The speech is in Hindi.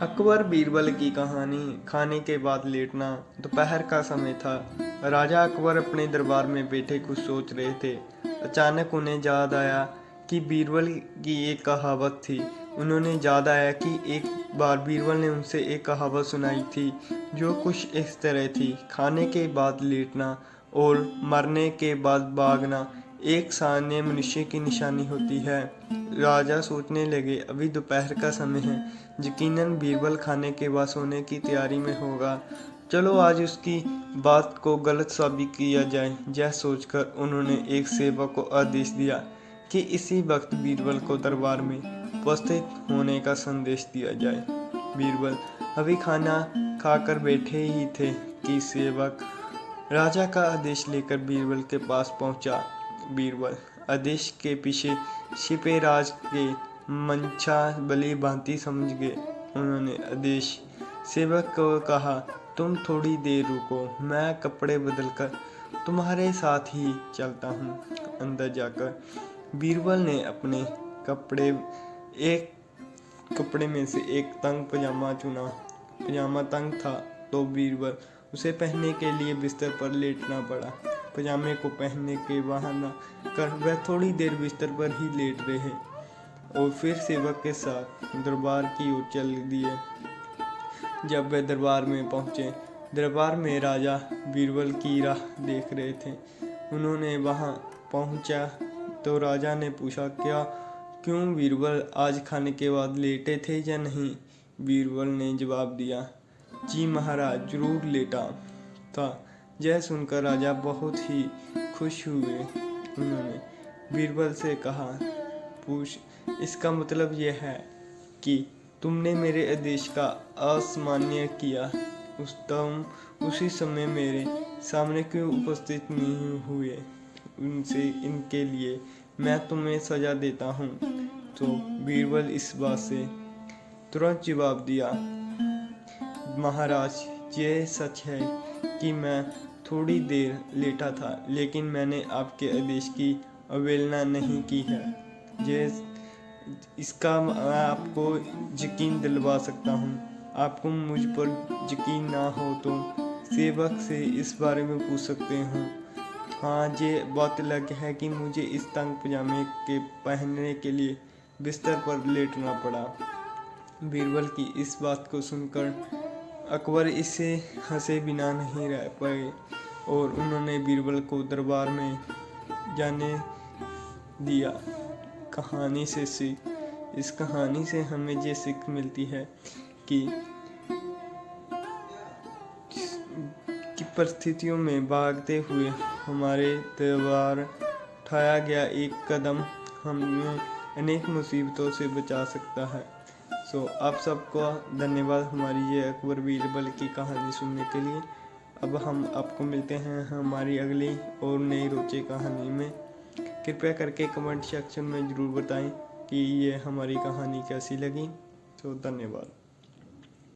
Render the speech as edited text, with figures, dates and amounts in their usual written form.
अकबर बीरबल की कहानी। खाने के बाद लेटना। दोपहर का समय था। राजा अकबर अपने दरबार में बैठे कुछ सोच रहे थे। अचानक उन्हें याद आया कि बीरबल की एक कहावत थी। उन्होंने याद आया कि एक बार बीरबल ने उनसे एक कहावत सुनाई थी जो कुछ इस तरह थी: खाने के बाद लेटना और मरने के बाद भागना एक सामान्य मनुष्य की निशानी होती है। राजा सोचने लगे, अभी दोपहर का समय है, यकीनन बीरबल खाने के बाद सोने की तैयारी में होगा। चलो आज उसकी बात को गलत साबित किया जाए। यह सोचकर उन्होंने एक सेवक को आदेश दिया कि इसी वक्त बीरबल को दरबार में उपस्थित होने का संदेश दिया जाए। बीरबल अभी खाना खाकर बैठे ही थे कि सेवक राजा का आदेश लेकर बीरबल के पास पहुंचा। बीरबल आदेश के पीछे छिपे राज के मंशा भली भांति समझ गए। उन्होंने आदेश सेवक को कहा, तुम थोड़ी देर रुको, मैं कपड़े बदलकर तुम्हारे साथ ही चलता हूँ। अंदर जाकर बीरबल ने अपने कपड़े में से एक तंग पजामा चुना। पजामा तंग था तो बीरबल उसे पहनने के लिए बिस्तर पर लेटना पड़ा। पजामे को पहनने के बहाना कर वह थोड़ी देर बिस्तर पर ही लेट रहे और फिर सेवक के साथ दरबार की ओर चल दिए। जब वे दरबार में पहुंचे, दरबार में राजा बीरबल की राह देख रहे थे। उन्होंने वहां पहुंचा तो राजा ने पूछा, क्यों बीरबल, आज खाने के बाद लेटे थे या नहीं? बीरबल ने जवाब दिया, जी महाराज, जरूर लेटा था। यह सुनकर राजा बहुत ही खुश हुए। उन्होंने बीरबल से कहा, पूछ, इसका मतलब यह है कि तुमने मेरे आदेश का अमान्य किया। तुम उसी समय मेरे सामने क्यों उपस्थित नहीं हुए? इनके लिए मैं तुम्हें सजा देता हूँ। तो बीरबल इस बात से तुरंत जवाब दिया, महाराज, ये सच है कि मैं थोड़ी देर लेटा था, लेकिन मैंने आपके आदेश की अवहेलना नहीं की है। इसका मैं आपको यकीन दिलवा सकता हूँ। आपको मुझ पर यकीन ना हो तो सेवक से इस बारे में पूछ सकते हो। हाँ, ये बात अलग है कि मुझे इस तंग पजामे के पहनने के लिए बिस्तर पर लेटना पड़ा। बीरबल की इस बात को सुनकर अकबर इससे हंसे बिना नहीं रह पाए और उन्होंने बीरबल को दरबार में जाने दिया। कहानी से सीख। इस कहानी से हमें ये सीख मिलती है कि परिस्थितियों में भागते हुए हमारे दरबार उठाया गया एक कदम हमें अनेक मुसीबतों से बचा सकता है। आप सबको धन्यवाद हमारी ये अकबर बीरबल की कहानी सुनने के लिए। अब हम आपको मिलते हैं हमारी अगली और नई रोचक कहानी में। कृपया करके कमेंट सेक्शन में ज़रूर बताएं कि ये हमारी कहानी कैसी लगी। धन्यवाद।